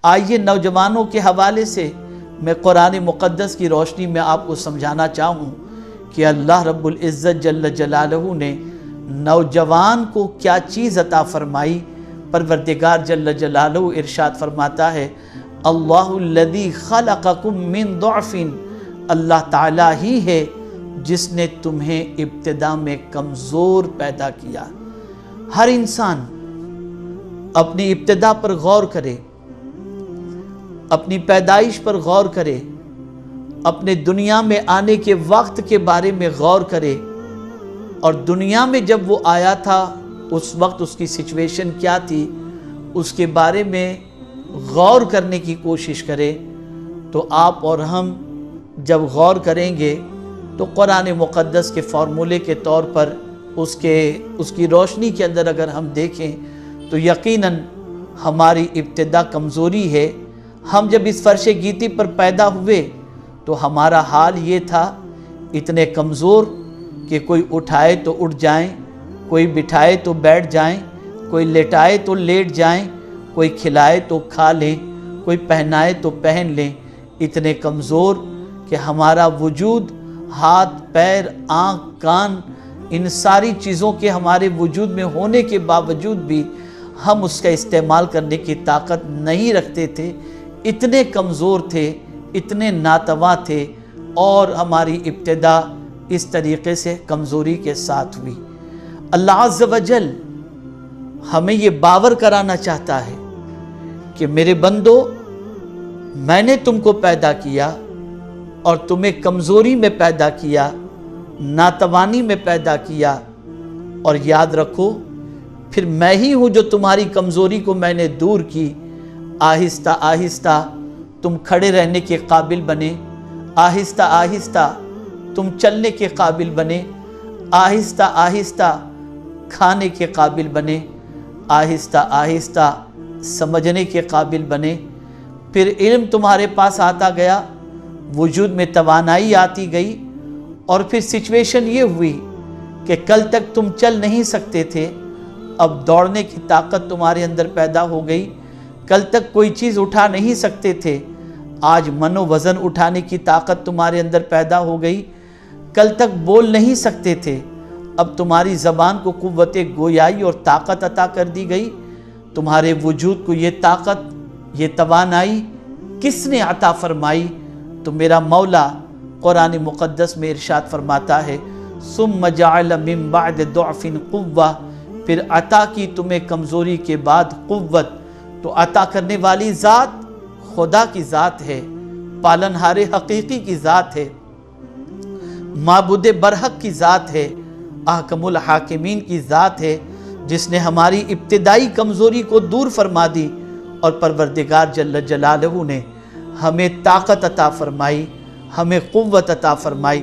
آئیے نوجوانوں کے حوالے سے میں قرآن مقدس کی روشنی میں آپ کو سمجھانا چاہوں کہ اللہ رب العزت جل جلالہ نے نوجوان کو کیا چیز عطا فرمائی۔ پروردگار جل جلالہ ارشاد فرماتا ہے اللہ الذی خلقکم من ضعف، اللہ تعالیٰ ہی ہے جس نے تمہیں ابتدا میں کمزور پیدا کیا۔ ہر انسان اپنی ابتدا پر غور کرے، اپنی پیدائش پر غور کرے، اپنے دنیا میں آنے کے وقت کے بارے میں غور کرے، اور دنیا میں جب وہ آیا تھا اس وقت اس کی سچویشن کیا تھی اس کے بارے میں غور کرنے کی کوشش کرے۔ تو آپ اور ہم جب غور کریں گے تو قرآن مقدس کے فارمولے کے طور پر اس کی روشنی کے اندر اگر ہم دیکھیں تو یقیناً ہماری ابتدا کمزوری ہے۔ ہم جب اس فرش گیتی پر پیدا ہوئے تو ہمارا حال یہ تھا، اتنے کمزور کہ کوئی اٹھائے تو اٹھ جائیں، کوئی بٹھائے تو بیٹھ جائیں، کوئی لٹائے تو لیٹ جائیں، کوئی کھلائے تو کھا لیں، کوئی پہنائے تو پہن لیں۔ اتنے کمزور کہ ہمارا وجود، ہاتھ پیر آنکھ کان، ان ساری چیزوں کے ہمارے وجود میں ہونے کے باوجود بھی ہم اس کا استعمال کرنے کی طاقت نہیں رکھتے تھے۔ اتنے کمزور تھے، اتنے ناتواں تھے، اور ہماری ابتدا اس طریقے سے کمزوری کے ساتھ ہوئی۔ اللہ عز و جل ہمیں یہ باور کرانا چاہتا ہے کہ میرے بندو، میں نے تم کو پیدا کیا اور تمہیں کمزوری میں پیدا کیا، ناتوانی میں پیدا کیا، اور یاد رکھو پھر میں ہی ہوں جو تمہاری کمزوری کو میں نے دور کی۔ آہستہ آہستہ تم کھڑے رہنے کے قابل بنے، آہستہ آہستہ تم چلنے کے قابل بنے، آہستہ آہستہ کھانے کے قابل بنے، آہستہ آہستہ سمجھنے کے قابل بنے۔ پھر علم تمہارے پاس آتا گیا، وجود میں توانائی آتی گئی، اور پھر سچویشن یہ ہوئی کہ کل تک تم چل نہیں سکتے تھے، اب دوڑنے کی طاقت تمہارے اندر پیدا ہو گئی۔ کل تک کوئی چیز اٹھا نہیں سکتے تھے، آج من و وزن اٹھانے کی طاقت تمہارے اندر پیدا ہو گئی۔ کل تک بول نہیں سکتے تھے، اب تمہاری زبان کو قوت گویائی اور طاقت عطا کر دی گئی۔ تمہارے وجود کو یہ طاقت، یہ توانائی کس نے عطا فرمائی؟ تو میرا مولا قرآن مقدس میں ارشاد فرماتا ہے ثم جعل من بعد ضعف قوة، پھر عطا کی تمہیں کمزوری کے بعد قوت۔ تو عطا کرنے والی ذات خدا کی ذات ہے، پالنہار حقیقی کی ذات ہے، معبود برحق کی ذات ہے، احکم الحاکمین کی ذات ہے، جس نے ہماری ابتدائی کمزوری کو دور فرما دی، اور پروردگار جل جلالہ نے ہمیں طاقت عطا فرمائی، ہمیں قوت عطا فرمائی۔